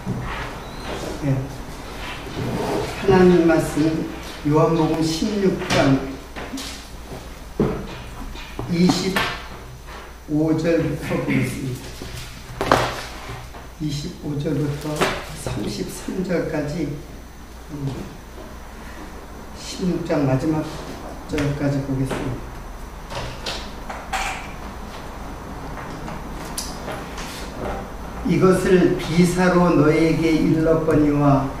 네. 하나님 말씀 요한복음 16장 25절부터 보겠습니다. 25절부터 33절까지 16장 마지막 절까지 보겠습니다. 이것을 비사로 너에게 일렀거니와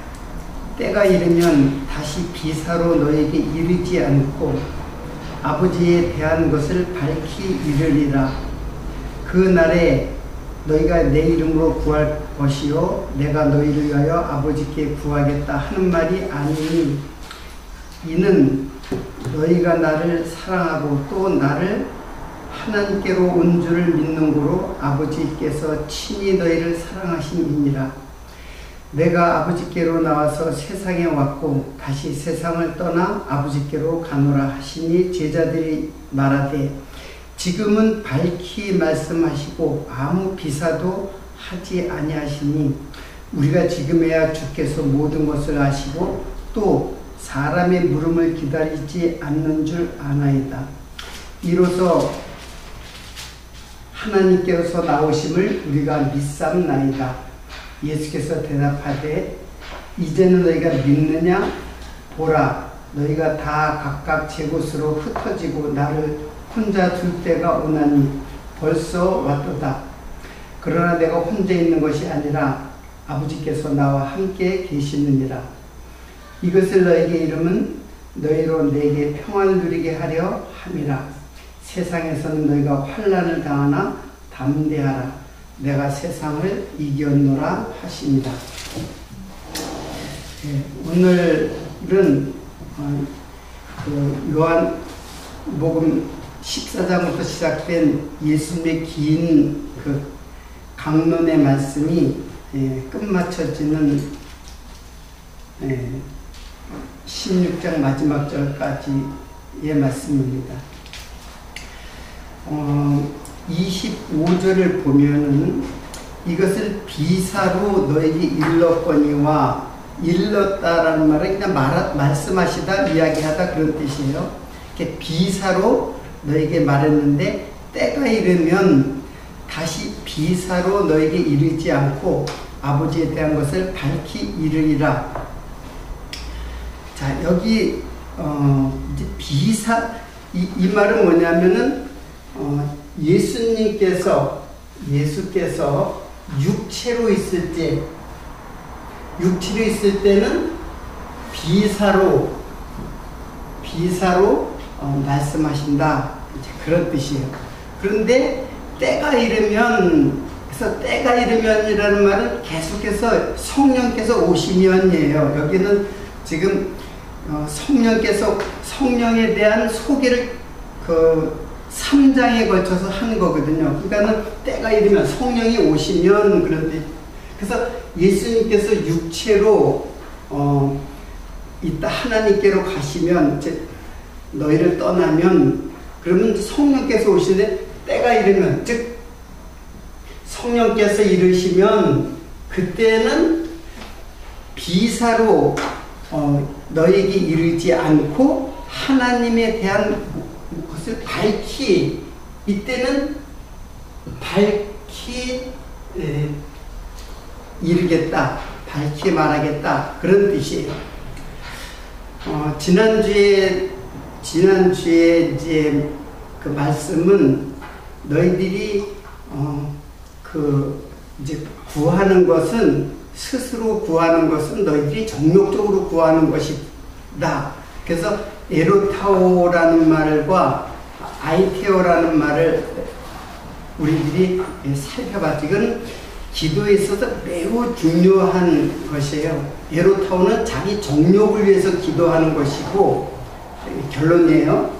때가 이르면 다시 비사로 너에게 이르지 않고 아버지에 대한 것을 밝히 이르리라. 그 날에 너희가 내 이름으로 구할 것이요 내가 너희를 위하여 아버지께 구하겠다 하는 말이 아니니 이는 너희가 나를 사랑하고 또 나를 하나님께로 온 줄을 믿는 고로 아버지께서 친히 너희를 사랑하심이니라. 내가 아버지께로 나와서 세상에 왔고 다시 세상을 떠나 아버지께로 가노라 하시니 제자들이 말하되 지금은 밝히 말씀하시고 아무 비사도 하지 아니하시니 우리가 지금에야 주께서 모든 것을 아시고 또 사람의 물음을 기다리지 않는 줄 아나이다. 이로써 하나님께서 나오심을 우리가 믿삼나이다. 예수께서 대답하되 이제는 너희가 믿느냐? 보라, 너희가 다 각각 제 곳으로 흩어지고 나를 혼자 둘 때가 오나니 벌써 왔도다. 그러나 내가 혼자 있는 것이 아니라 아버지께서 나와 함께 계시느니라. 이것을 너에게 이름은 너희로 내게 평안을 누리게 하려 함이라. 세상에서는 너희가 환난을 당하나 담대하라. 내가 세상을 이겼노라 하십니다. 네, 오늘은 요한복음 14장부터 시작된 예수님의 긴 강론의 말씀이 끝마쳐지는 16장 마지막 절까지의 말씀입니다. 25절을 보면은 이것을 비사로 너에게 일렀거니와 일렀다라는 말은 그냥 말씀하시다, 이야기하다 그런 뜻이에요. 이렇게 비사로 너에게 말했는데 때가 이르면 다시 비사로 너에게 이르지 않고 아버지에 대한 것을 밝히 이르리라. 자, 여기 이제 비사 이 말은 뭐냐면은 예수께서 육체로 있을 때는 비사로 말씀하신다. 그런 뜻이에요. 그런데 때가 이르면이라는 말은 계속해서 성령께서 오시면이에요. 여기는 지금 성령에 대한 소개를 3장에 걸쳐서 한 거거든요. 그러니까는 때가 이르면 성령이 오시면 그런 뜻. 그래서 예수님께서 육체로 이따 하나님께로 가시면 이제 너희를 떠나면 그러면 성령께서 오시는데 때가 이르면 즉 성령께서 이르시면 그때는 비사로 너에게 이르지 않고 하나님에 대한 것을 밝히 이때는 밝히 이르겠다, 밝히 말하겠다 그런 뜻이에요. 지난주에 이제 그 말씀은 너희들이 이제 구하는 것은 스스로 구하는 것은 너희들이 정욕적으로 구하는 것이다. 그래서 에로타오라는 말과 아이테오라는 말을 우리들이 살펴봤죠. 이건 기도에 있어서 매우 중요한 것이에요. 에로타오는 자기 정욕을 위해서 기도하는 것이고 결론이에요.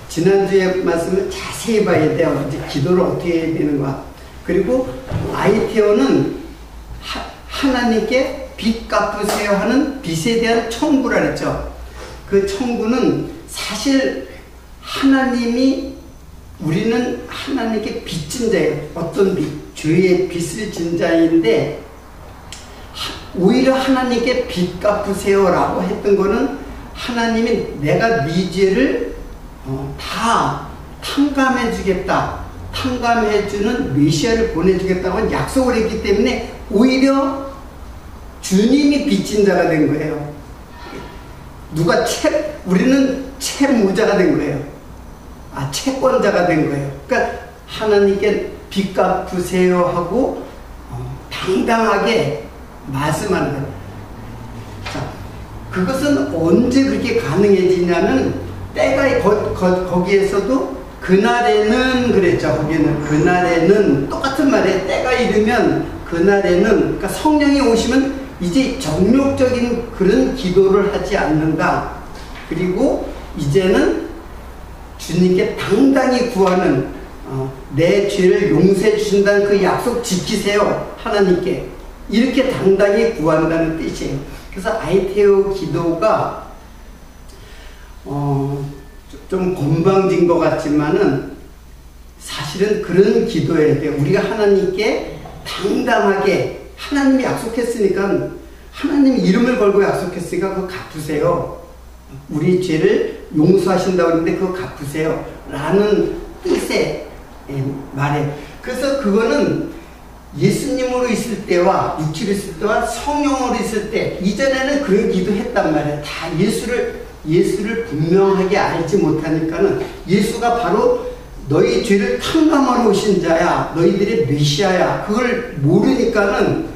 지난주에 말씀을 자세히 봐야 돼요. 이제 기도를 어떻게 해야 되는가. 그리고 아이테오는 하나님께 빚 갚으세요 하는 빚에 대한 청구라 그랬죠. 그 청구는 사실 우리는 하나님께 빚진 자예요. 어떤 빚? 죄의 빚을 진 자인데 오히려 하나님께 빚 갚으세요라고 했던 거는 하나님이 내가 네 죄를 다 탕감해 주겠다, 탕감해 주는 메시아를 보내주겠다고 약속을 했기 때문에 오히려 주님이 빚진 자가 된 거예요. 우리는 채무자가 된 거예요. 채권자가 된 거예요. 그러니까 하나님께 빚 갚으세요 하고 당당하게 말씀하는 거예요. 자, 그것은 언제 그렇게 가능해지냐면 때가 거기에서도 그날에는 그랬죠. 거기에는 그날에는 똑같은 말에 때가 이르면 그날에는, 그러니까 성령이 오시면 이제 정욕적인 그런 기도를 하지 않는다. 그리고 이제는 주님께 당당히 구하는 내 죄를 용서해 주신다는 그 약속 지키세요. 하나님께 이렇게 당당히 구한다는 뜻이에요. 그래서 아이테오 기도가 좀 건방진 것 같지만은 사실은 그런 기도해야 돼요. 우리가 하나님께 당당하게, 하나님이 약속했으니까, 하나님이 이름을 걸고 약속했으니까 그거 갚으세요. 우리 죄를 용서하신다고 하는데 그거 갚으세요 라는 뜻의 말이에요. 그래서 그거는 예수님으로 있을 때와 육체로 있을 때와 성령으로 있을 때, 이전에는 그런 기도했단 말이에요. 다 예수를 분명하게 알지 못하니까는 예수가 바로 너희 죄를 탕감하러 오신 자야, 너희들의 메시아야, 그걸 모르니까는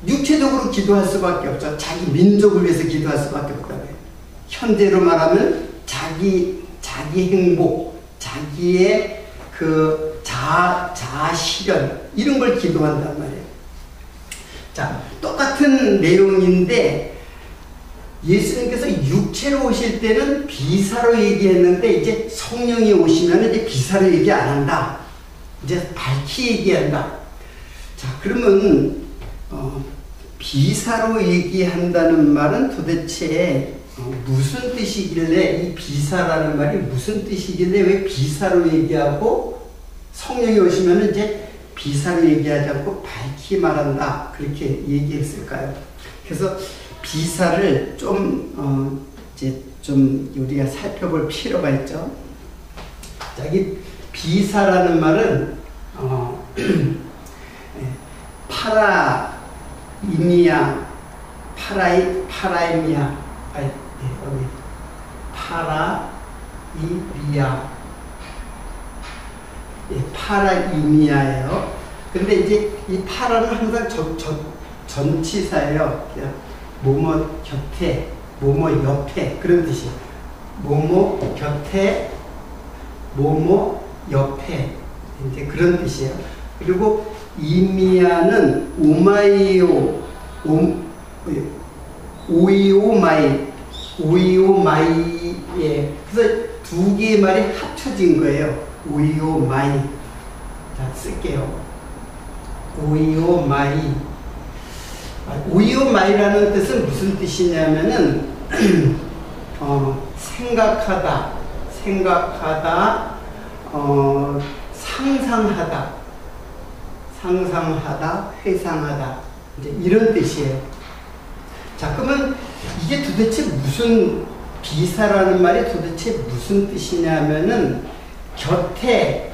육체적으로 기도할 수밖에 없죠. 자기 민족을 위해서 기도할 수밖에 없다고요. 현대로 말하면 자기 행복, 자기의 그 자아 실현, 이런 걸 기도한단 말이에요. 자, 똑같은 내용인데 예수님께서 육체로 오실 때는 비사로 얘기했는데 이제 성령이 오시면 이제 비사로 얘기 안 한다. 이제 밝히 얘기한다. 자, 그러면 비사로 얘기한다는 말은 도대체 무슨 뜻이길래, 이 비사라는 말이 무슨 뜻이길래 왜 비사로 얘기하고 성령이 오시면 이제 비사로 얘기하지 않고 밝히 말한다, 그렇게 얘기했을까요? 그래서 비사를 이제 좀 우리가 살펴볼 필요가 있죠. 자, 이 비사라는 말은 파라이미아, 파라이미아예요. 근데 이제 이 파라는 항상 전치사예요. 뭐뭐 곁에, 뭐뭐 옆에, 그런 뜻이에요. 뭐뭐 곁에, 뭐뭐 옆에, 이제 그런 뜻이에요. 그리고 이미아는 오이오마이에, 그래서 두 개의 말이 합쳐진 거예요. 오이오마이. 자, 쓸게요. 오이오마이라는 뜻은 무슨 뜻이냐면은 생각하다, 상상하다, 회상하다, 이제 이런 뜻이에요. 자, 그러면 이게 도대체 무슨, 비사라는 말이 도대체 무슨 뜻이냐면은 곁에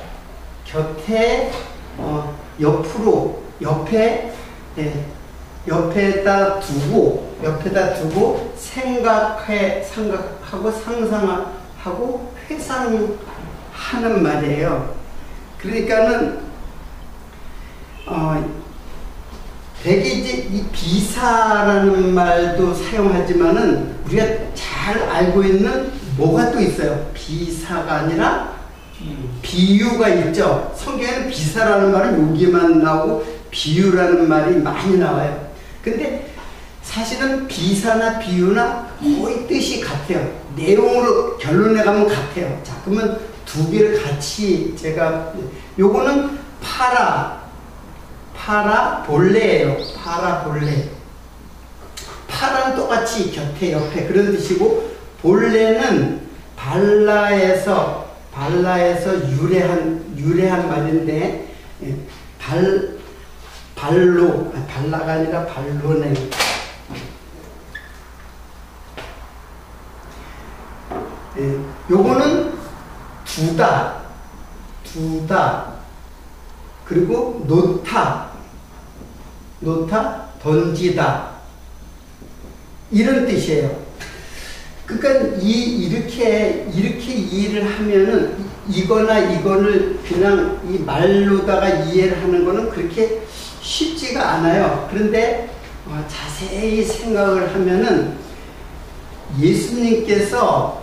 옆으로, 옆에다 두고 생각하고 상상하고 회상하는 말이에요. 그러니까는 되게 이제 이 비사라는 말도 사용하지만은 우리가 잘 알고 있는 뭐가 또 있어요. 비사가 아니라 비유가 있죠. 성경에는 비사라는 말은 여기만 나오고 비유라는 말이 많이 나와요. 근데 사실은 비사나 비유나 거의 뜻이 같아요. 내용으로 결론에 가면 같아요. 자, 그러면 두 개를 같이 제가, 요거는 파라볼레예요. 파라는 똑같이 곁에, 옆에, 그런 뜻이고, 볼레는 발라에서 유래한 말인데, 발라가 아니라 발로네. 요거는 두다, 그리고 놓다, 던지다, 이런 뜻이에요. 그러니까 이렇게 이해를 하면은 이거나 이거를 그냥 이 말로다가 이해를 하는 거는 그렇게 쉽지가 않아요. 그런데 자세히 생각을 하면은 예수님께서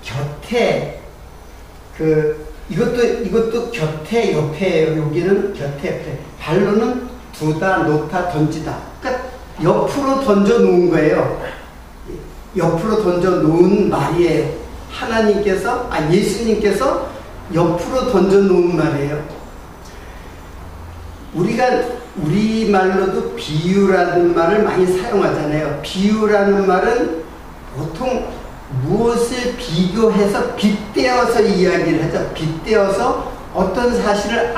곁에 이것도 곁에 옆에예요. 여기는 곁에 옆에. 발로는 두다, 놓다, 던지다. 그러니까 옆으로 던져 놓은 거예요. 옆으로 던져 놓은 말이에요. 예수님께서 옆으로 던져 놓은 말이에요. 우리말로도 비유라는 말을 많이 사용하잖아요. 비유라는 말은 보통 무엇을 비교해서 빗대어서 이야기를 하죠. 빗대어서 어떤 사실을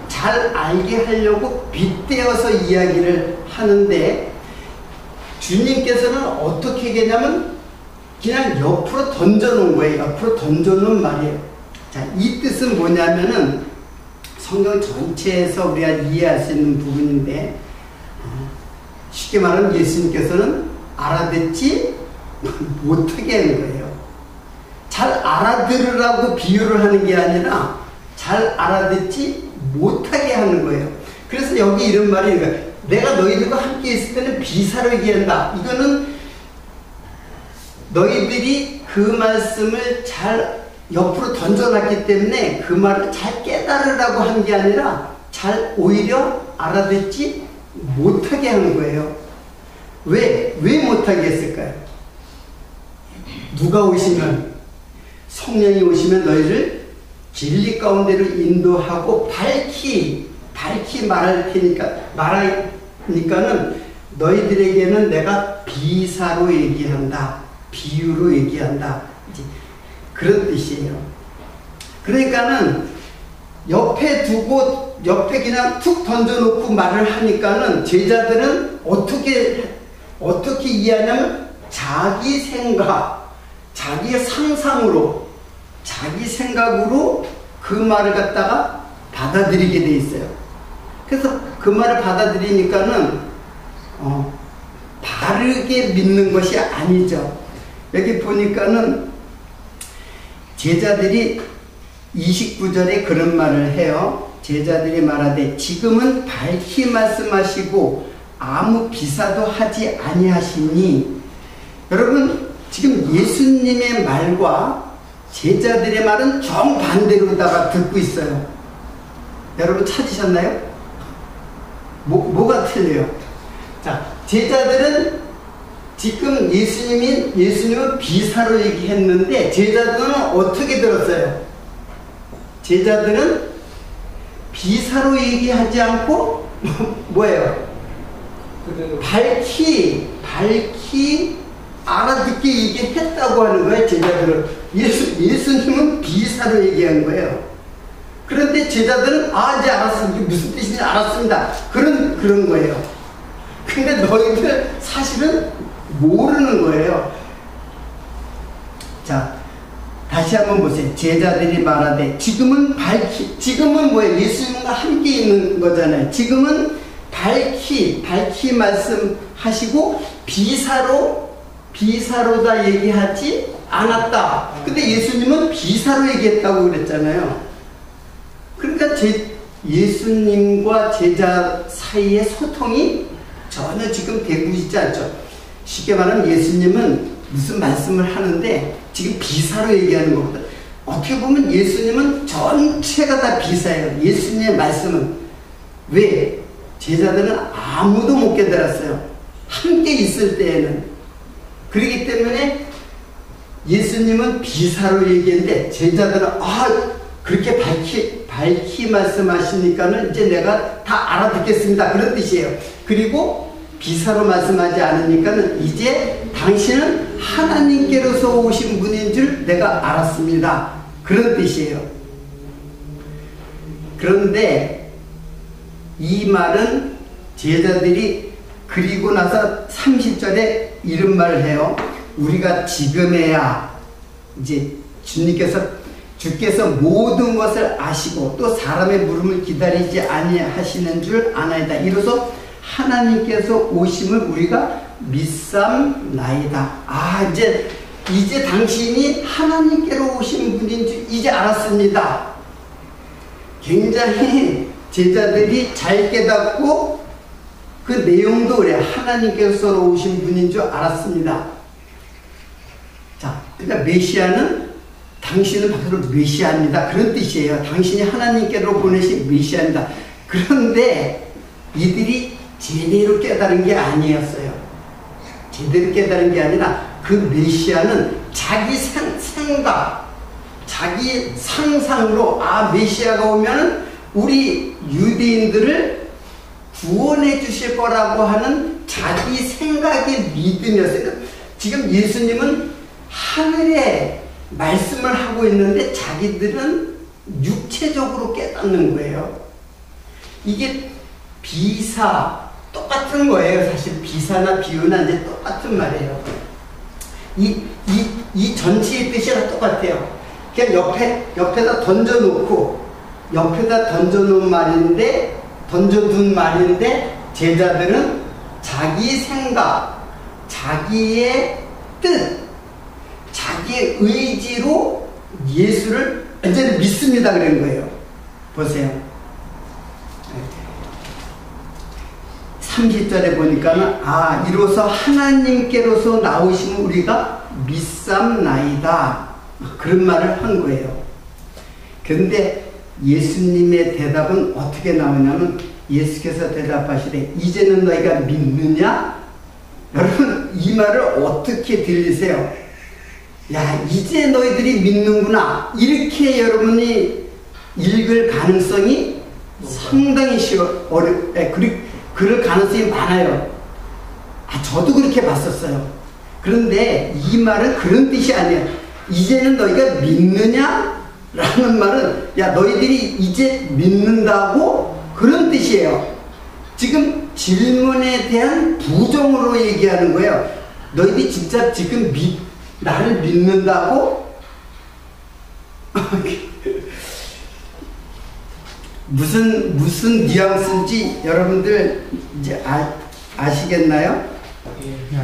잘 알게 하려고 빗대어서 이야기를 하는데, 주님께서는 어떻게 얘기하냐면 그냥 옆으로 던져놓은 거예요. 옆으로 던져놓은 말이에요. 자, 이 뜻은 뭐냐면은 성경 전체에서 우리가 이해할 수 있는 부분인데, 쉽게 말하면 예수님께서는 알아듣지 못하게 하는 거예요. 잘 알아들으라고 비유를 하는 게 아니라 잘 알아듣지 못하게 하는 거예요. 그래서 여기 이런 말이 있는 거예요. 내가 너희들과 함께 있을 때는 비사로 얘기한다. 이거는 너희들이 그 말씀을 잘 옆으로 던져놨기 때문에 그 말을 잘 깨달으라고 한 게 아니라 오히려 알아듣지 못하게 하는 거예요. 왜 못하게 했을까요? 누가 오시면, 성령이 오시면 너희를 진리 가운데로 인도하고 밝히 말하니까는 너희들에게는 내가 비사로 얘기한다, 비유로 얘기한다, 그런 뜻이에요. 그러니까는 옆에 그냥 툭 던져놓고 말을 하니까는 제자들은 어떻게 이해하냐면 자기 생각, 자기의 상상으로, 자기 생각으로 그 말을 갖다가 받아들이게 돼 있어요. 그래서 그 말을 받아들이니까는 바르게 믿는 것이 아니죠. 여기 보니까는 제자들이 29절에 그런 말을 해요. 제자들이 말하되 지금은 밝히 말씀하시고 아무 비사도 하지 아니하시니. 여러분, 지금 예수님의 말과 제자들의 말은 정반대로다가 듣고 있어요. 여러분 찾으셨나요? 뭐가 틀려요? 자, 제자들은 지금 예수님은 비사로 얘기했는데 제자들은 어떻게 들었어요? 제자들은 비사로 얘기하지 않고 뭐예요? 밝히 알아듣게 얘기했다고 하는 거예요. 제자들은 예수님은 비사로 얘기한 거예요. 그런데 제자들은 이제 알았습니다. 이게 무슨 뜻인지 알았습니다. 그런 거예요. 근데 너희들 사실은 모르는 거예요. 자, 다시 한번 보세요. 제자들이 말하되 지금은 뭐예요? 예수님과 함께 있는 거잖아요. 지금은 밝히 말씀하시고 비사로다 얘기하지 않았다. 근데 예수님은 비사로 얘기했다고 그랬잖아요. 그러니까 예수님과 제자 사이의 소통이 전혀 지금 되고 있지 않죠. 쉽게 말하면 예수님은 무슨 말씀을 하는데 지금 비사로 얘기하는 것보다, 어떻게 보면 예수님은 전체가 다 비사예요. 예수님의 말씀은. 왜? 제자들은 아무도 못 깨달았어요. 함께 있을 때에는. 그렇기 때문에 예수님은 비사로 얘기했는데 제자들은 그렇게 밝히 말씀하시니까는 이제 내가 다 알아듣겠습니다. 그런 뜻이에요. 그리고 비사로 말씀하지 않으니까는 이제 당신은 하나님께로서 오신 분인 줄 내가 알았습니다. 그런 뜻이에요. 그런데 이 말은 제자들이 그리고 나서 30절에 이런 말을 해요. 우리가 지금에야 이제 주께서 모든 것을 아시고 또 사람의 물음을 기다리지 아니하시는 줄 아나이다. 이로써 하나님께서 오심을 우리가 믿삼나이다. 이제 당신이 하나님께로 오신 분인 줄 이제 알았습니다. 굉장히 제자들이 잘 깨닫고 그 내용도 그래. 하나님께서 오신 분인 줄 알았습니다. 자, 그러니까 메시아는 당신은 바로 메시아입니다. 그런 뜻이에요. 당신이 하나님께로 보내신 메시아입니다. 그런데 이들이 제대로 깨달은 게 아니었어요. 제대로 깨달은 게 아니라 그 메시아는 자기 생각, 자기 상상으로 메시아가 오면은 우리 유대인들을 구원해 주실 거라고 하는 자기 생각의 믿음이었어요. 지금 예수님은 하늘에 말씀을 하고 있는데 자기들은 육체적으로 깨닫는 거예요. 이게 비사 똑같은 거예요. 사실 비사나 비유나 이제 똑같은 말이에요. 이 전체의 뜻이 다 똑같아요. 그냥 옆에다 던져놓고 옆에다 던져둔 말인데 제자들은 자기 생각, 자기의 뜻, 자기의 의지로 예수를 완전히 믿습니다 그런 거예요. 보세요. 30절에 보니까는 이로써 하나님께로서 나오시면 우리가 믿삼나이다. 그런 말을 한 거예요. 그런데 예수님의 대답은 어떻게 나오냐면 예수께서 대답하시되 이제는 너희가 믿느냐? 여러분 이 말을 어떻게 들리세요? 이제 너희들이 믿는구나. 이렇게 여러분이 읽을 가능성이 상당히 그럴 가능성이 많아요. 저도 그렇게 봤었어요. 그런데 이 말은 그런 뜻이 아니에요. 이제는 너희가 믿느냐? 라는 말은 너희들이 이제 믿는다고? 그런 뜻이에요. 지금 질문에 대한 부정으로 얘기하는 거예요. 너희들이 진짜 지금 나를 믿는다고? 무슨 뉘앙스인지 여러분들 이제 아시겠나요?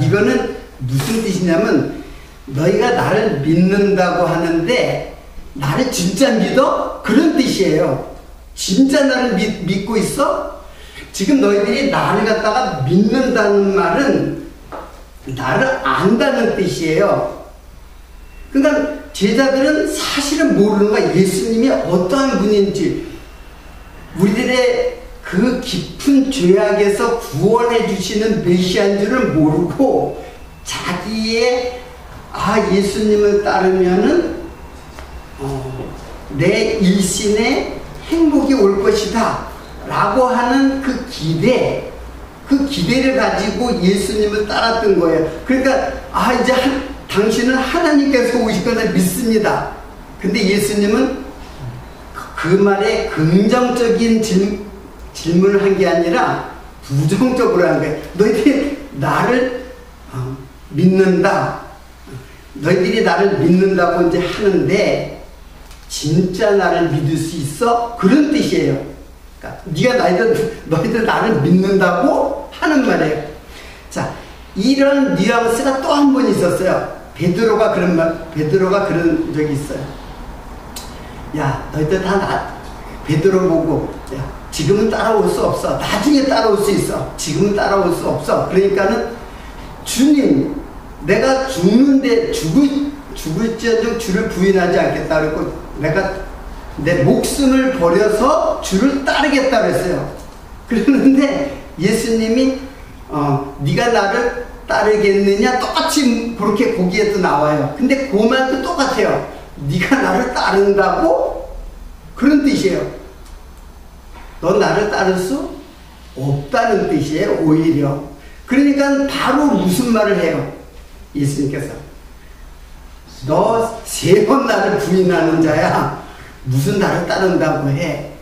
이거는 무슨 뜻이냐면 너희가 나를 믿는다고 하는데 나를 진짜 믿어? 그런 뜻이에요. 진짜 나를 믿고 있어? 지금 너희들이 나를 갖다가 믿는다는 말은 나를 안다는 뜻이에요. 그러니까 제자들은 사실은 모르는 거야. 예수님이 어떠한 분인지, 우리들의 그 깊은 죄악에서 구원해 주시는 메시아인 줄을 모르고 자기의 예수님을 따르면은 내 일신에 행복이 올 것이다 라고 하는 그 기대를 가지고 예수님을 따랐던 거예요. 그러니까 이제 당신은 하나님께서 오실 거다 믿습니다. 근데 예수님은 그 말에 긍정적인 질문을 한 게 아니라 부정적으로 한 거예요. 너희들이 나를 믿는다. 너희들이 나를 믿는다고 이제 하는데 진짜 나를 믿을 수 있어? 그런 뜻이에요. 그러니까 너희들 나를 믿는다고 하는 말이에요. 자, 이런 뉘앙스가 또 한 번 있었어요. 베드로가 그런 적이 있어요. 너희들 베드로 보고 지금은 따라올 수 없어. 나중에 따라올 수 있어. 지금은 따라올 수 없어. 그러니까는 주님, 내가 죽는데 죽을지언정 주를 부인하지 않겠다 그랬고 내가 내 목숨을 버려서 주를 따르겠다 그랬어요. 그러는데 예수님이 네가 나를 따르겠느냐? 똑같이 그렇게 거기에도 나와요. 근데 그 말도 똑같아요. 네가 나를 따른다고? 그런 뜻이에요. 너 나를 따를 수 없다는 뜻이에요. 오히려. 그러니까 바로 무슨 말을 해요? 예수님께서 너 3번 나를 부인하는 자야. 무슨 나를 따른다고 해?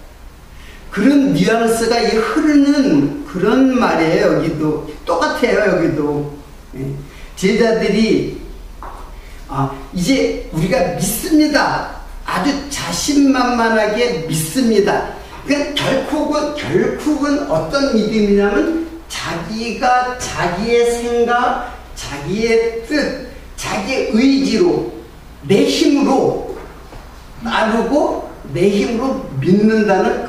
그런 뉘앙스가 흐르는 그런 말이에요. 여기도 똑같아요. 여기도 제자들이 이제 우리가 믿습니다. 아주 자신만만하게 믿습니다. 그러니까 결국은 어떤 믿음이냐면 자기가 자기의 생각, 자기의 뜻, 자기의 의지로 내 힘으로 따르고 내 힘으로 믿는다는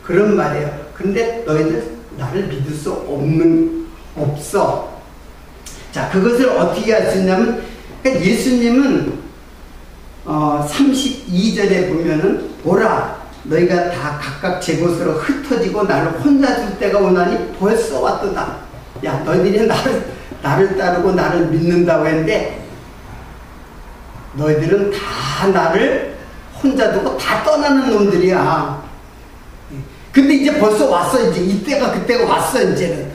그런 말이에요. 그런데 너희들 나를 믿을 수 없어. 자, 그것을 어떻게 할 수 있냐면, 그러니까 예수님은 32절에 보면은 보라, 너희가 다 각각 제 곳으로 흩어지고 나를 혼자 둘 때가 오나니 벌써 왔도다. 야, 너희들이 나를 따르고 나를 믿는다고 했는데 너희들은 다 나를 혼자 두고 다 떠나는 놈들이야. 근데 이제 벌써 왔어. 이제 이때가 그때가 왔어. 이제는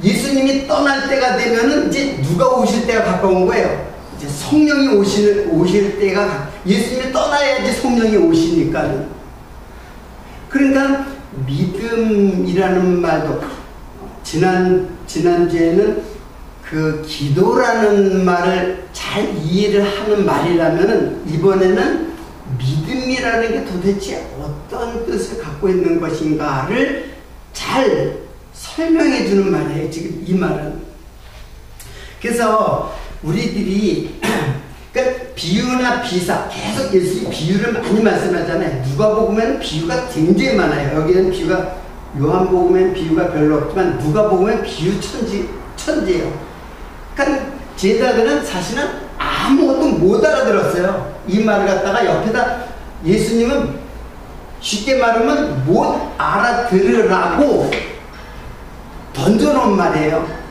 예수님이 떠날 때가 되면은 이제 누가 오실 때가 가까운 거예요. 이제 성령이 오실 때가, 예수님이 떠나야지 성령이 오시니까. 그러니까 믿음이라는 말도 지난주에는 그 기도라는 말을 잘 이해를 하는 말이라면은 이번에는 믿음이라는 게 도대체 어떤 뜻을 갖고 있는 것인가를 잘 설명해 주는 말이에요. 지금 이 말은. 그래서 우리들이 그러니까 비유나 비사 계속 예수님이 비유를 많이 말씀하잖아요. 누가복음에는 비유가 굉장히 많아요. 여기는 비유가, 요한복음에는 비유가 별로 없지만 누가복음에는 비유 천지예요. 그러니까 제자들은 사실은 아무것도 못 알아들었어요. 이 말을 갖다가 옆에다 예수님은 쉽게 말하면 못 알아들으라고 던져놓은 말이에요.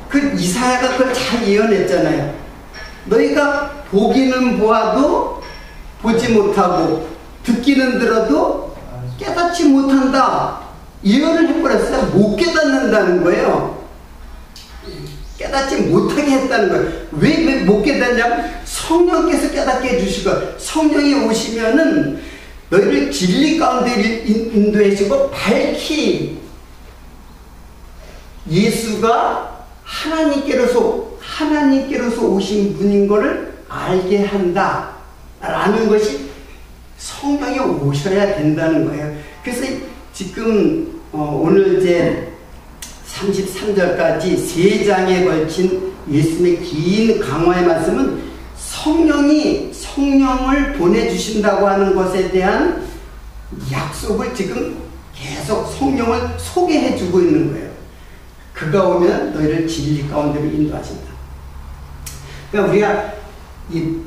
그 이사야가 그걸 잘 예언했잖아요. 너희가 보기는 보아도 보지 못하고 듣기는 들어도 깨닫지 못한다. 예언을 해버렸어요. 못 깨닫는다는 거예요. 깨닫지 못하게 했다는 거예요. 왜 못 깨닫냐면 성령께서 깨닫게 해주시고, 성령이 오시면은 너희를 진리 가운데 인도해주고 밝히 예수가 하나님께로서 오신 분인 것을 알게 한다 라는 것이 성령이 오셔야 된다는 거예요. 그래서 지금 오늘 이제 33절까지 3장에 걸친 예수님의 긴 강화의 말씀은 성령을 보내주신다고 하는 것에 대한 약속을 지금 계속 성령을 소개해 주고 있는 거예요. 그가 오면 너희를 진리 가운데로 인도하신다. 그러니까 우리가 이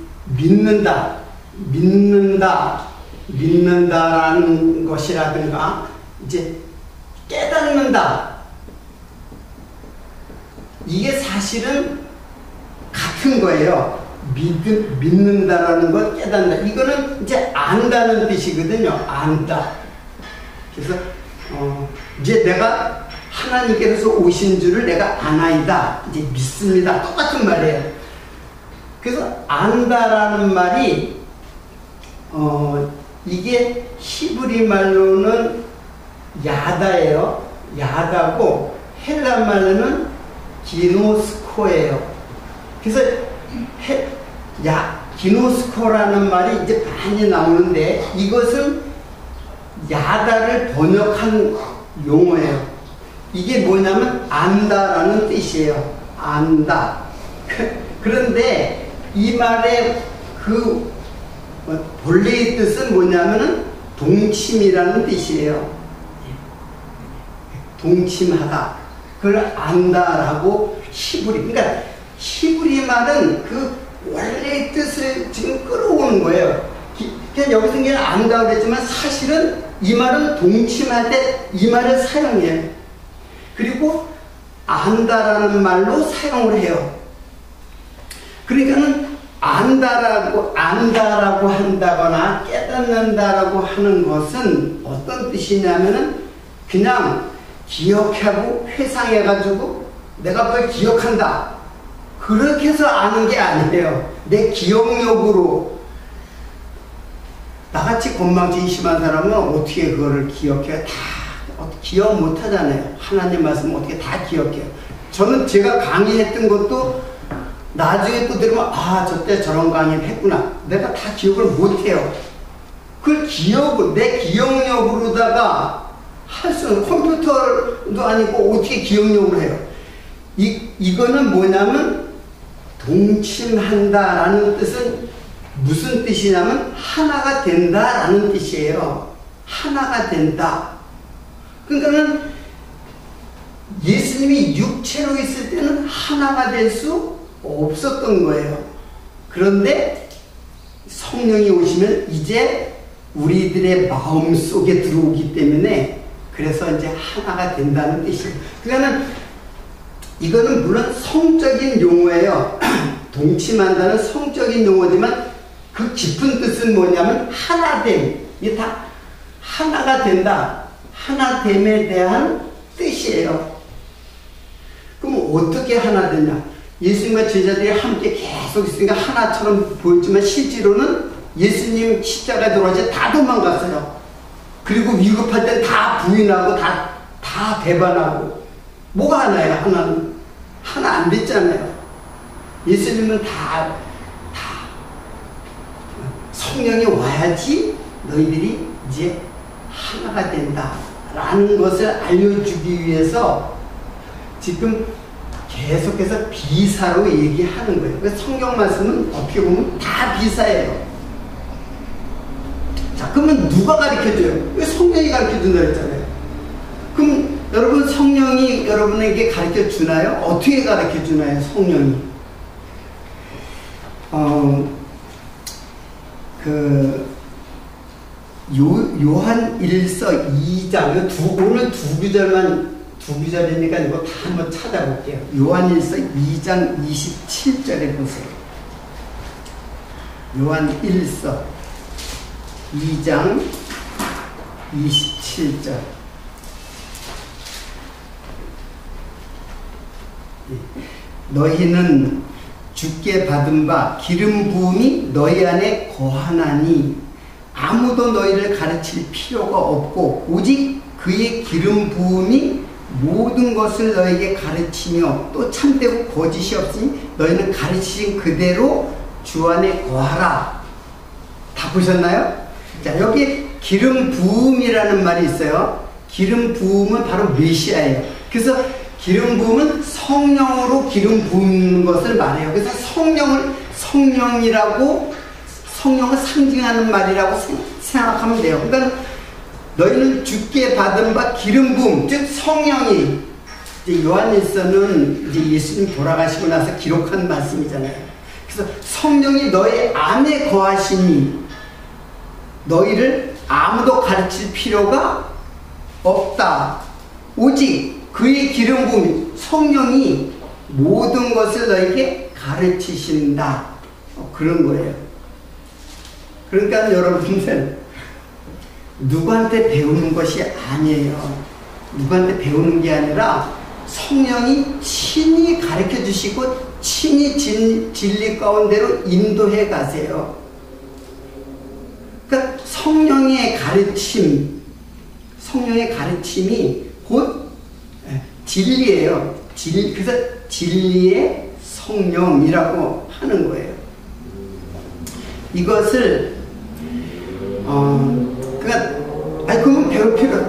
믿는다라는 것이라든가 이제 깨닫는다, 이게 사실은 같은 거예요. 믿는다라는 것, 깨닫는다. 이거는 이제 안다는 뜻이거든요. 안다. 그래서 이제 내가 하나님께서 오신 줄을 내가 아나이다. 이제 믿습니다. 똑같은 말이에요. 그래서 안다라는 말이 이게 히브리 말로는 야다예요. 야다고 헬라 말로는 기노스코예요. 그래서 기노스코라는 말이 이제 많이 나오는데 이것은 야다를 번역한 용어예요. 이게 뭐냐면 안다라는 뜻이에요. 안다. 그런데 이 말의 그 본래의 뜻은 뭐냐면은 동침이라는 뜻이에요. 동침하다. 그걸 안다라고 그러니까 히브리 말은 그 원래의 뜻을 지금 끌어오는 거예요. 그냥 여기서 그냥 안다고 그랬지만 사실은 이 말은 동침할 때 이 말을 사용해요. 그리고 안다라는 말로 사용을 해요. 그러니까는 안다라고 한다거나 깨닫는다라고 하는 것은 어떤 뜻이냐면은 그냥 기억하고 회상해가지고 내가 그걸 기억한다, 그렇게 해서 아는 게 아니에요. 내 기억력으로 나같이 건망증이 심한 사람은 어떻게 그거를 기억해요? 다 기억 못 하잖아요. 하나님 말씀 어떻게 다 기억해요. 저는 제가 강의했던 것도 나중에 또 들으면 저때 저런 강의를 했구나. 내가 다 기억을 못 해요. 그걸 내 기억력으로다가 할 수는 컴퓨터도 아니고 어떻게 기억력으로 해요. 이거는 뭐냐면 동침한다라는 뜻은 무슨 뜻이냐면 하나가 된다라는 뜻이에요. 하나가 된다. 그러니까는 예수님이 육체로 있을 때는 하나가 될 수 없었던 거예요. 그런데 성령이 오시면 이제 우리들의 마음 속에 들어오기 때문에 그래서 이제 하나가 된다는 뜻이에요. 그러니까는 이거는 물론 성적인 용어예요. 동침한다는 성적인 용어지만 그 깊은 뜻은 뭐냐면 하나됨. 이게 다 하나가 된다. 하나됨에 대한 뜻이에요. 그럼 어떻게 하나 되냐? 예수님과 제자들이 함께 계속 있으니까 하나처럼 보였지만 실제로는 예수님 십자가에 들어와서 다 도망갔어요. 그리고 위급할 땐 다 부인하고 다 배반하고. 뭐가 하나예요? 하나는 하나 안 됐잖아요. 예수님은 다 성령이 와야지 너희들이 이제 하나가 된다라는 것을 알려주기 위해서 지금 계속해서 비사로 얘기하는 거예요. 그래서 성경 말씀은 어떻게 보면 다 비사예요. 자, 그러면 누가 가르쳐줘요? 왜 성령이 가르쳐준다 했잖아요. 그럼 여러분 성령이 여러분에게 가르쳐주나요? 어떻게 가르쳐주나요? 성령이 요한 1서 2장 오늘 두 구절이니까 이거 다 한번 찾아볼게요. 요한 1서 2장 27절에 보세요. 요한 1서 2장 27절. 너희는 주께 받은 바 기름 부음이 너희 안에 거하나니 아무도 너희를 가르칠 필요가 없고 오직 그의 기름 부음이 모든 것을 너에게 가르치며 또 참되고 거짓이 없으니 너희는 가르치신 그대로 주 안에 거하라. 다 보셨나요? 자, 여기 기름 부음이라는 말이 있어요. 기름 부음은 바로 메시아예요. 그래서 기름 부음은 성령으로 기름 부은 것을 말해요. 그래서 성령을 상징하는 말이라고 생각하면 돼요. 그러니까 너희는 주께 받은 바 기름 부음, 즉 성령이 이제 요한일서는 이제 예수님 돌아가시고 나서 기록한 말씀이잖아요. 그래서 성령이 너희 안에 거하시니 너희를 아무도 가르칠 필요가 없다. 오직 그의 기름 부음, 성령이 모든 것을 너에게 가르치신다. 그런 거예요. 그러니까 여러분들 누구한테 배우는 것이 아니에요. 누구한테 배우는 게 아니라 성령이 친히 가르쳐 주시고 친히 진리 가운데로 인도해 가세요. 그러니까 성령의 가르침이 곧 진리예요. 그래서 진리의 성령이라고 하는 거예요. 이것을 그러면 배울 필요,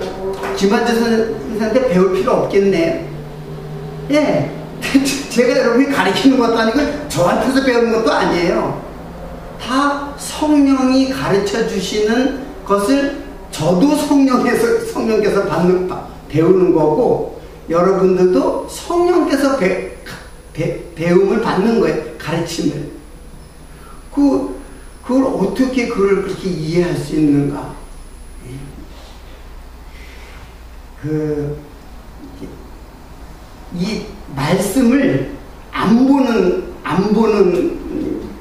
김한재 선생한테 배울 필요 없겠네. 예. 제가 여러분이 가르치는 것도 아니고 저한테서 배우는 것도 아니에요. 다 성령이 가르쳐 주시는 것을 저도 성령께서 배우는 거고, 여러분들도 성령께서 배움을 받는 거예요. 가르침을. 그걸 어떻게 그렇게 이해할 수 있는가? 이 말씀을 안 보는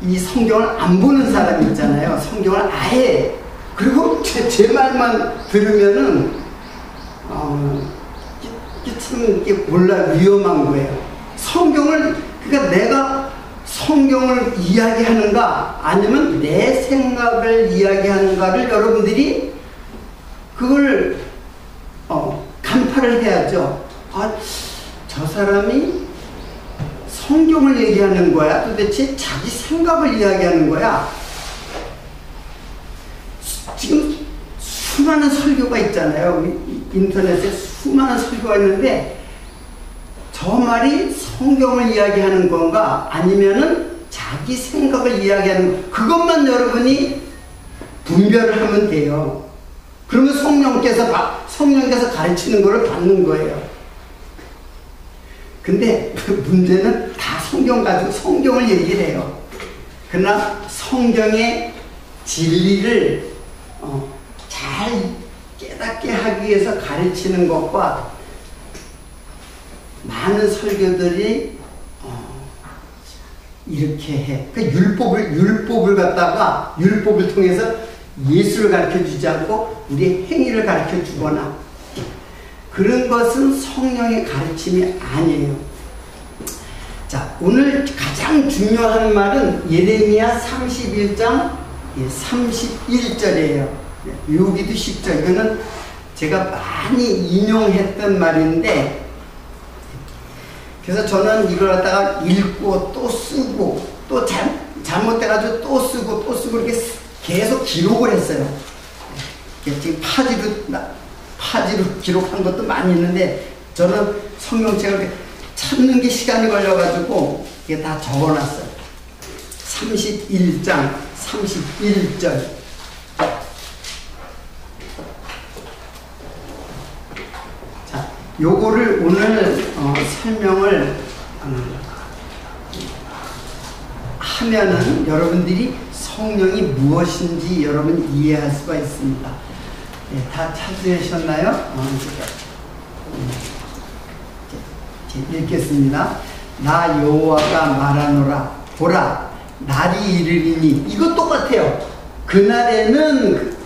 이 성경을 안 보는 사람이 있잖아요. 성경을 아예, 그리고 제 말만 들으면은 참 이게 몰라 위험한 거예요. 성경을, 그러니까 내가 성경을 이야기하는가 아니면 내 생각을 이야기하는가를 여러분들이 그걸 간파를 해야죠. 아, 저 사람이 성경을 얘기하는 거야? 도대체 자기 생각을 이야기하는 거야? 지금 수많은 설교가 있잖아요. 인터넷에 수많은 설교가 있는데 저 말이 성경을 이야기하는 건가 아니면은 자기 생각을 이야기하는 거, 그것만 여러분이 분별을 하면 돼요. 그러면 성령께서 가르치는 거를 받는 거예요. 근데 문제는 다 성경 가지고 성경을 얘기를 해요. 그러나 성경의 진리를 잘 깨닫게 하기 위해서 가르치는 것과 많은 설교들이 이렇게 해. 그 율법을 갖다가 율법을 통해서 예수를 가르쳐 주지 않고 우리의 행위를 가르쳐 주거나 그런 것은 성령의 가르침이 아니에요. 자, 오늘 가장 중요한 말은 예레미야 31장 31절이에요. 여기도 10절. 이거는 제가 많이 인용했던 말인데, 그래서 저는 이걸 갖다가 읽고 또 쓰고 또 잘못돼가지고 또 쓰고 이렇게 계속 기록을 했어요. 지금 파지로 기록한 것도 많이 있는데 저는 성경책을 찾는 게 시간이 걸려가지고 이게 다 적어놨어요. 31장 31절. 자, 요거를 오늘 설명을 하면은 여러분들이 성령이 무엇인지 여러분 이해할 수가 있습니다. 네, 다 찾으셨나요? 읽겠습니다. 나 여호와가 말하노라. 보라, 날이 이르리니. 이거 똑같아요. 그날에는,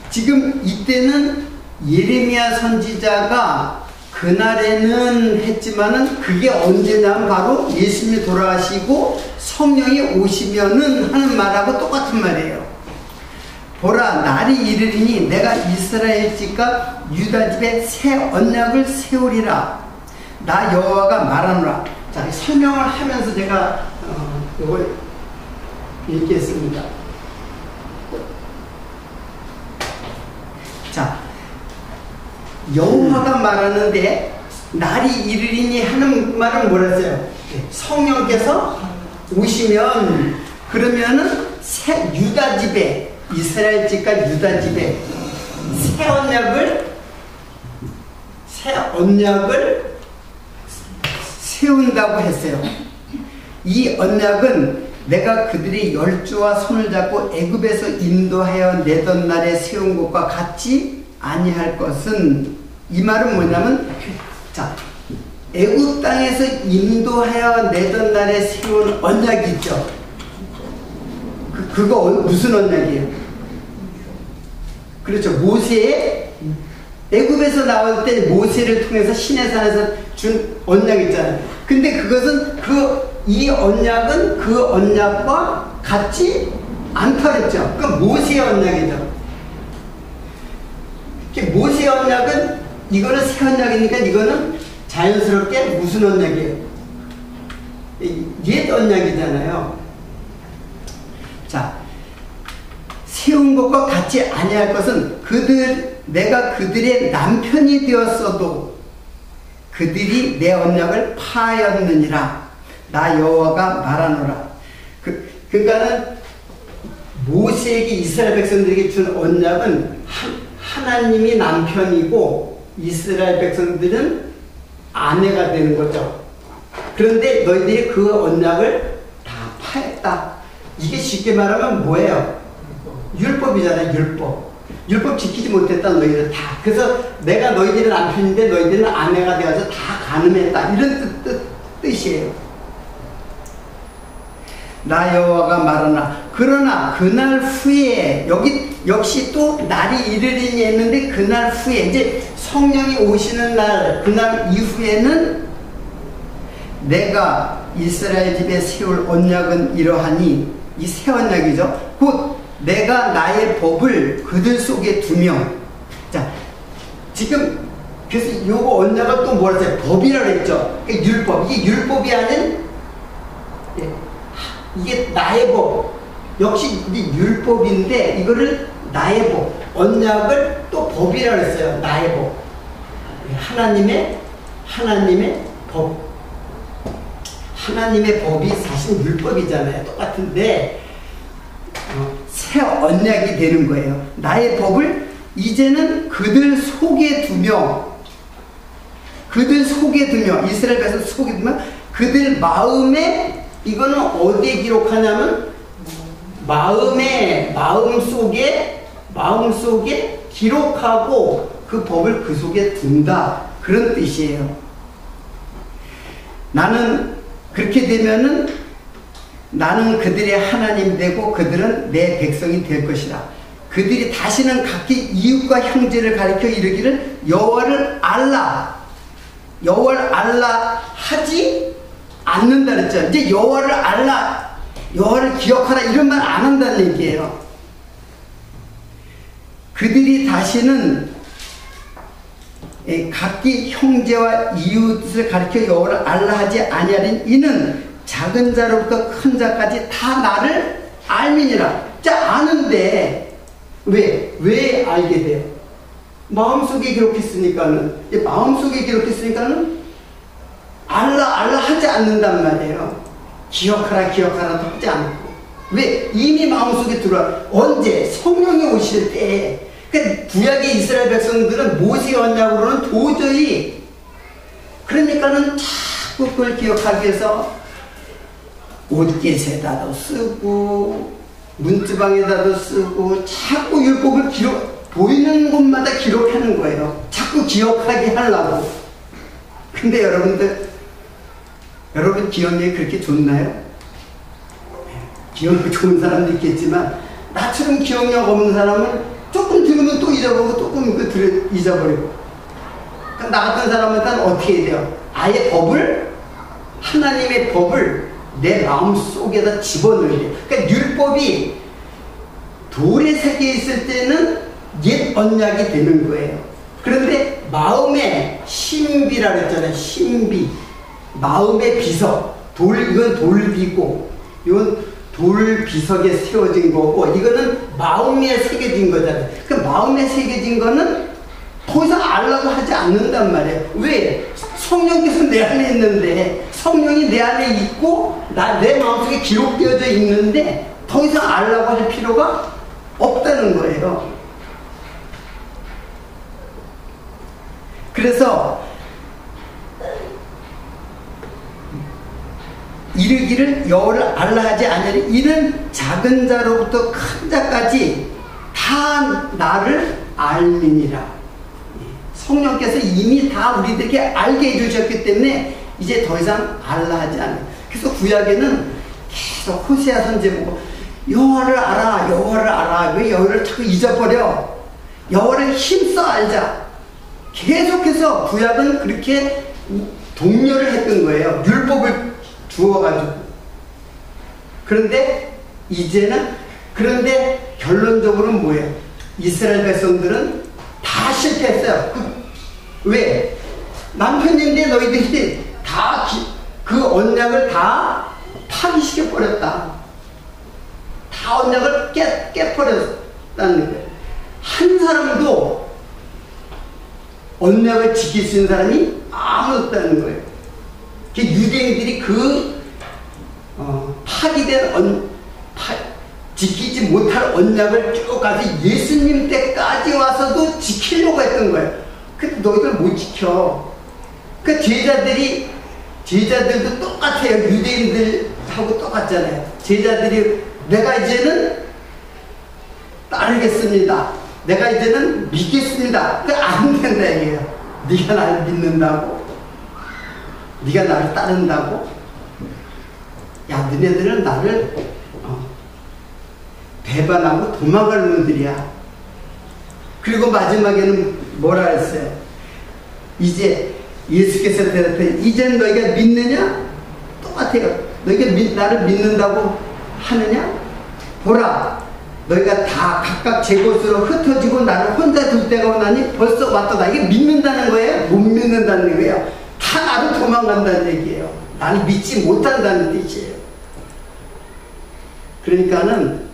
지금 이때는 예레미야 선지자가 그날에는 했지만은 그게 언제냐면 바로 예수님이 돌아가시고 성령이 오시면은 하는 말하고 똑같은 말이에요. 보라, 날이 이르리니 내가 이스라엘 집과 유다 집에 새 언약을 세우리라. 나 여호와가 말하노라. 자, 설명을 하면서 제가 이걸 읽겠습니다. 자, 여호와가 말하는데 날이 이르리니 하는 말은 뭐랬어요? 성령께서 오시면 그러면은 새 유다 집에, 이스라엘 집과 유다 집에 새 언약을 세운다고 했어요. 이 언약은 내가 그들이 열주와 손을 잡고 애굽에서 인도하여 내던 날에 세운 것과 같이 아니할 것은, 이 말은 뭐냐면, 자, 애굽 땅에서 인도하여 내던 날에 세운 언약이죠. 그거 무슨 언약이에요? 그렇죠. 모세의, 애굽에서 나올 때 모세를 통해서 시내산에서 준 언약 있잖아요. 근데 그것은 이 언약은 그 언약과 같지 않다 그랬죠. 그 모세의 언약이죠. 모세의 언약은, 이거는 새 언약이니까 이거는 자연스럽게 무슨 언약이에요? 옛 언약이잖아요. 자, 세운 것과 같이 아니할 것은 내가 그들의 남편이 되었어도 그들이 내 언약을 파하였느니라. 나 여호와가 말하노라. 그러니까는 모세에게, 이스라엘 백성들에게 준 언약은 하나님이 남편이고 이스라엘 백성들은 아내가 되는 거죠. 그런데 너희들이 그 언약을 다 파했다. 이게 쉽게 말하면 뭐예요? 율법이잖아요. 율법 지키지 못했다 너희들 다. 그래서 내가 너희들의 남편인데 너희들은 아내가 되어서 다 간음했다. 이런 뜻이에요. 나 여호와가 말하나. 그러나 그날 후에, 여기 역시 또 날이 이르리니 했는데 그날 후에, 이제 성령이 오시는 날, 그날 이후에는 내가 이스라엘 집에 세울 언약은 이러하니, 이 새 언약이죠. 곧 내가 나의 법을 그들 속에 두며. 자, 지금 그래서 요거 언약을 또 뭐라 했어요? 법이라고 했죠. 그러니까 율법. 이게 율법이 아닌, 이게 나의 법. 역시 율법인데 이거를 나의 법, 언약을 또 법이라고 했어요. 나의 법. 하나님의 법. 하나님의 법이 사실 율법이잖아요. 똑같은데 새 언약이 되는 거예요. 나의 법을 이제는 그들 속에 두며, 이스라엘 백성 속에 두며, 그들 마음에, 이거는 어디에 기록하냐면 마음속에 기록하고 그 법을 그 속에 둔다, 그런 뜻이에요. 나는 그렇게 되면은 나는 그들의 하나님 되고 그들은 내 백성이 될 것이라. 그들이 다시는 각기 이웃과 형제를 가리켜 이르기를 여호와를 알라 하지 않는다 그랬죠. 이제 여호와를 알라, 여호와를 기억하라, 이런 말 안 한다는 얘기예요. 그들이 다시는 각기 형제와 이웃을 가리켜 여호와를 알라 하지 아니하리니 이는 작은 자로부터 큰 자까지 다 나를 알미니라. 자, 아는데 왜 알게 돼요? 마음속에 기록했으니까는, 알라 하지 않는단 말이에요. 기억하라도 하지 않고. 왜? 이미 마음속에 들어와. 언제? 성령이 오실 때. 그러니까 구약의 이스라엘 백성들은 모세 언약으로는 도저히, 그러니까는 자꾸 그걸 기억하기 위해서 옷깃에다도 쓰고 문지방에다도 쓰고 자꾸 율법을 보이는 곳마다 기록하는 거예요. 자꾸 기억하게 하려고. 근데 여러분 기억력이 그렇게 좋나요? 기억력 좋은 사람도 있겠지만 나처럼 기억력 없는 사람은 조금 들으면 또 잊어버리고 조금 잊어버리고. 그러니까 나 같은 사람한테는 어떻게 해야 돼요? 아예 하나님의 법을 내 마음 속에다 집어넣어야 돼요. 그러니까 율법이 돌에 새겨 있을 때는 옛 언약이 되는 거예요. 그런데 마음의 신비라고 했잖아요. 신비. 마음의 비석. 이건 돌비고, 이건 돌비석에 세워진 거고, 이거는 마음에 새겨진 거잖아요. 그 마음에 새겨진 거는 더 이상 알라고 하지 않는단 말이에요. 왜? 성령께서 내 안에 있는데, 성령이 내 안에 있고 내 마음속에 기록되어져 있는데 더 이상 알라고 할 필요가 없다는 거예요. 그래서 이르기를 여호와를 알라 하지 아니하리 이는 작은 자로부터 큰 자까지 다 나를 알미니라. 성령께서 이미 다 우리들에게 알게 해주셨기 때문에 이제 더 이상 알라 하지 않아요. 그래서 구약에는 계속 호세아 선지 보고 여호와를 알아. 왜 여호와를 자꾸 잊어버려? 여호와를 힘써 알자. 계속해서 구약은 그렇게 독려를 했던 거예요. 율법을 주어가지고. 그런데 결론적으로는 뭐예요? 이스라엘 백성들은 다 실패했어요. 왜? 남편인데 너희들이 다 그 언약을 다 파기시켜버렸다. 다 언약을 깨버렸다는 거예요. 한 사람도 언약을 지킬 수 있는 사람이 아무도 없다는 거예요. 유대인들이 파기된 지키지 못할 언약을 쭉 가서 예수님 때까지 와서도 지키려고 했던 거예요. 근데 너희들 못 지켜. 그 제자들도 똑같아요. 유대인들하고 똑같잖아요. 제자들이 내가 이제는 따르겠습니다. 내가 이제는 믿겠습니다. 그 안 된다 이게요. 네가 나를 믿는다고? 네가 나를 따른다고? 야, 너네들은 나를 배반하고 도망갈 놈들이야. 그리고 마지막에는 뭐라 했어요? 이제 예수께서 대답해 이젠 너희가 믿느냐? 똑같아. 똑같아요. 너희가 나를 믿는다고 하느냐? 보라, 너희가 다 각각 제 곳으로 흩어지고 나를 혼자 둘 때가 오나니 벌써 왔도다. 이게 믿는다는 거예요? 못 믿는다는 거예요? 다 나를 도망간다는 얘기예요. 나를 믿지 못한다는 뜻이에요. 그러니까는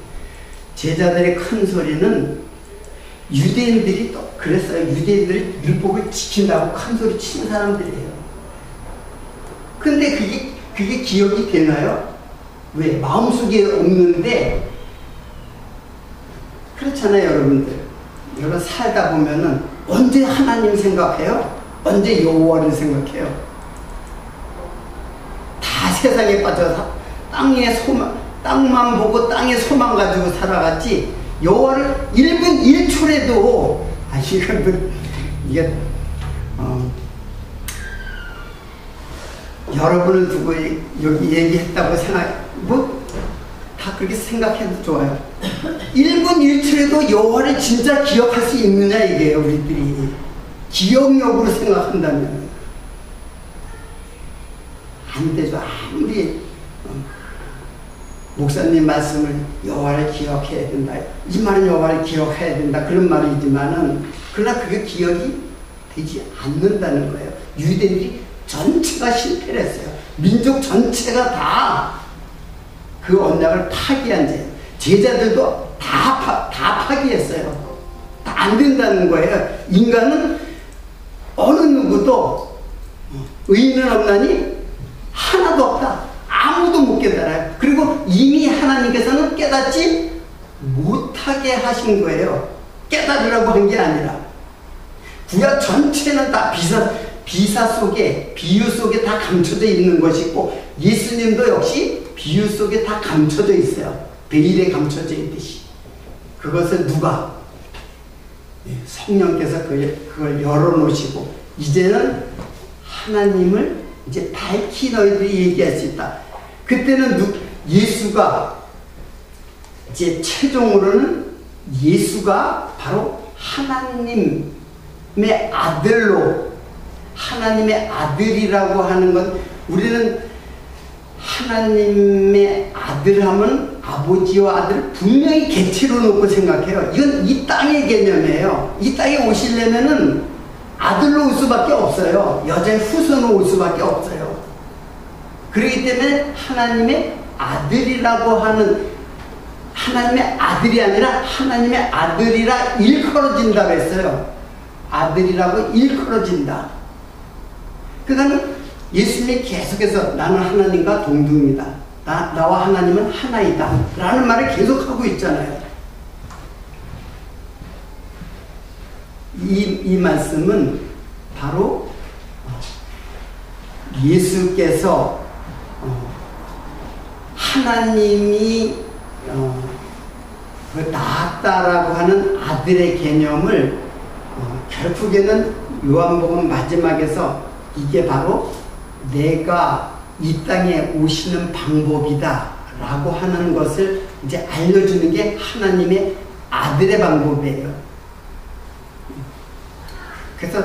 제자들의 큰 소리는 유대인들이 또 그랬어요. 유대인들이 율법을 지킨다고 큰 소리 치는 사람들이에요. 근데 그게 기억이 되나요? 왜? 마음속에 없는데, 그렇잖아요, 여러분들. 여러분 살다 보면은 언제 하나님 생각해요? 언제 여호와를 생각해요? 다 세상에 빠져서 땅만 보고 땅의 소망 가지고 살아갔지, 여호와를 1분 1초라도, 이게 여러분을 두고 여기 얘기했다고 다 그렇게 생각해도 좋아요. 1분 1초라도 여호와를 진짜 기억할 수 있느냐, 이게요, 우리들이. 기억력으로 생각한다면. 안 되죠. 아무리 목사님 말씀을 여호와를 기억해야 된다, 이 말은 여호와를 기억해야 된다, 그런 말이지만은, 그러나 그게 기억이 되지 않는다는 거예요. 유대인들이 전체가 실패를 했어요. 민족 전체가 다 그 언약을 파기한 죄예요. 제자들도 다 파기했어요. 다 안 된다는 거예요. 인간은 어느 누구도 의인은 없나니 하나도 없다. 아무도 못 깨달아요. 그리고 이미 하나님께서는 깨닫지 못하게 하신 거예요. 깨달으라고 한 게 아니라. 구약 전체는 다 비사 속에, 비유 속에 다 감춰져 있는 것이고, 예수님도 역시 비유 속에 다 감춰져 있어요. 베일에 감춰져 있듯이. 그것을 누가? 성령께서 그걸 열어놓으시고, 이제는 하나님을 이제 밝히 너희들이 얘기할 수 있다. 그때는 예수가, 이제 최종으로는 예수가 바로 하나님의 아들로, 하나님의 아들이라고 하는 건, 우리는 하나님의 아들 하면 아버지와 아들을 분명히 객체로 놓고 생각해요. 이건 이 땅의 개념이에요. 이 땅에 오시려면은 아들로 올 수밖에 없어요. 여자의 후손으로 올 수밖에 없어요. 그렇기 때문에 하나님의 아들이라고 하는, 하나님의 아들이 아니라 하나님의 아들이라 일컬어진다고 했어요. 아들이라고 일컬어진다. 그러니까 예수님이 계속해서 나는 하나님과 동등이다, 나와 하나님은 하나이다 라는 말을 계속하고 있잖아요. 이 말씀은 바로 예수께서 하나님이 낳았다라고 하는 아들의 개념을 결국에는 요한복음 마지막에서 이게 바로 내가 이 땅에 오시는 방법이다 라고 하는 것을 이제 알려주는 게 하나님의 아들의 방법이에요. 그래서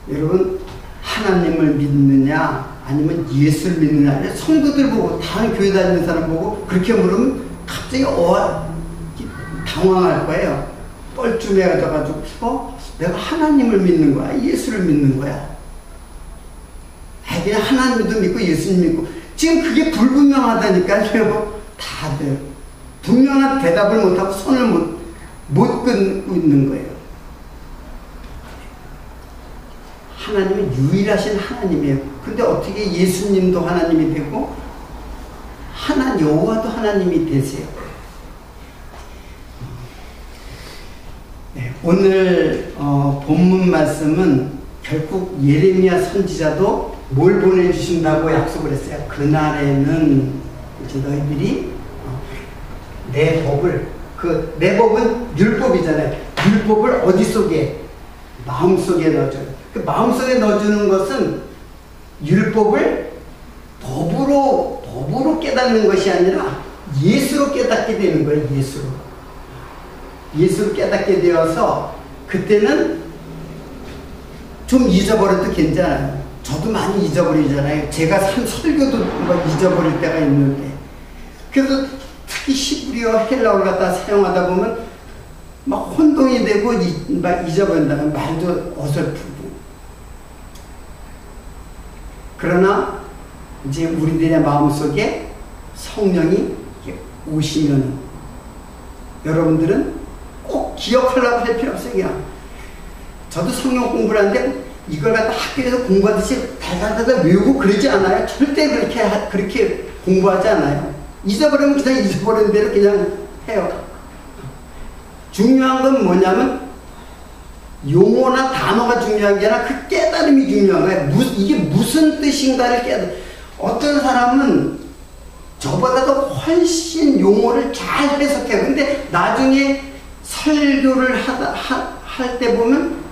여러분, 하나님을 믿느냐 아니면 예수를 믿느냐, 성도들 보고, 다른 교회 다니는 사람 보고 그렇게 물으면 갑자기 당황할 거예요. 뻘쭘해져가지고 내가 하나님을 믿는 거야, 예수를 믿는 거야? 그냥 하나님도 믿고 예수님 믿고, 지금 그게 불분명하다니까요. 다들 분명한 대답을 못하고 손을 못 끊고 있는 거예요. 하나님은 유일하신 하나님이에요. 근데 어떻게 예수님도 하나님이 되고 여호와도 하나님이 되세요? 네, 오늘 본문 말씀은 결국 예레미야 선지자도 뭘 보내주신다고 약속을 했어요. 그날에는 이제 너희들이 내 법을, 내 법은 율법이잖아요. 율법을 어디 속에? 마음속에 넣어줘요. 그 마음속에 넣어주는 것은 율법을 법으로 깨닫는 것이 아니라 예수로 깨닫게 되는 거예요. 예수로 깨닫게 되어서, 그때는 좀 잊어버려도 괜찮아요. 저도 많이 잊어버리잖아요. 제가 산 설교도 막 잊어버릴 때가 있는데. 그래서 특히 히브리어 헬라어를 갖다 사용하다 보면 막 혼동이 되고 막 잊어버린다면 말도 어설프고. 그러나 이제 우리들의 마음속에 성령이 오시면 여러분들은 꼭 기억하려고 할 필요 없어요. 그냥 저도 성경 공부를 하는데 이걸 갖다 학교에서 공부하듯이 달달달달 외우고 그러지 않아요. 절대 그렇게 공부하지 않아요. 잊어버리면 그냥 잊어버리는 대로 그냥 해요. 중요한 건 뭐냐면 용어나 단어가 중요한 게 아니라 그 깨달음이 중요한 거예요. 이게 무슨 뜻인가를 깨달아. 어떤 사람은 저보다도 훨씬 용어를 잘 해석해요. 근데 나중에 설교를 할 때 보면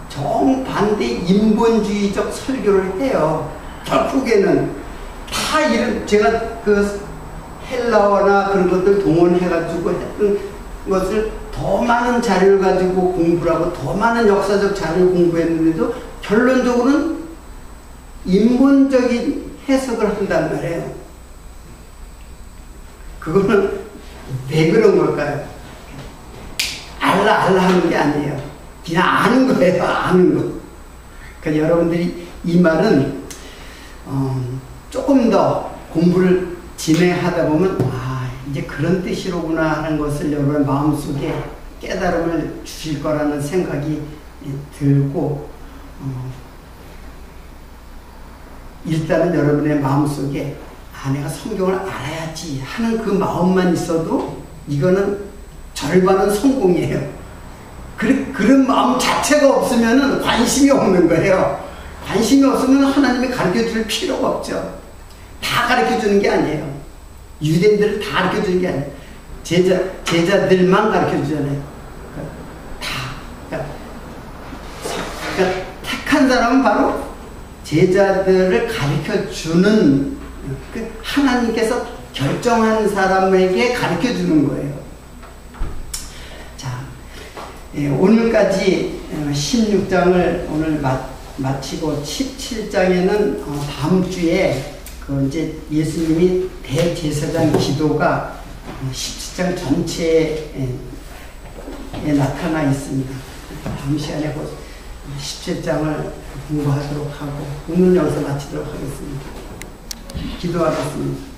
정반대 인본주의적 설교를 해요. 결국에는 다 이런, 제가 그 헬라어나 그런 것들 동원해가지고 했던 것을 더 많은 자료를 가지고 공부를 하고 더 많은 역사적 자료를 공부했는데도 결론적으로는 인본적인 해석을 한단 말이에요. 그거는 왜 그런 걸까요? 알라 하는 게 아니에요. 그냥 아는 거예요. 아는 거. 그러니까 여러분들이 이 말은 조금 더 공부를 진행하다 보면 이제 그런 뜻이로구나 하는 것을 여러분의 마음속에 깨달음을 주실 거라는 생각이 들고 일단은 여러분의 마음속에 내가 성경을 알아야지 하는 그 마음만 있어도 이거는 절반은 성공이에요. 그런 마음 자체가 없으면 관심이 없는 거예요. 관심이 없으면 하나님이 가르쳐줄 필요가 없죠. 다 가르쳐주는 게 아니에요. 유대인들을 다 가르쳐주는 게 아니에요. 제자들만 가르쳐주잖아요. 그러니까 택한 사람은 바로 제자들을 가르쳐주는, 하나님께서 결정한 사람에게 가르쳐주는 거예요. 자, 오늘까지 16장을 오늘 마치고 17장에는 다음 주에 이제 예수님이 대제사장 기도가 17장 전체에 나타나 있습니다. 다음 시간에 17장을 공부하도록 하고 오늘 여기서 마치도록 하겠습니다. 기도하겠습니다.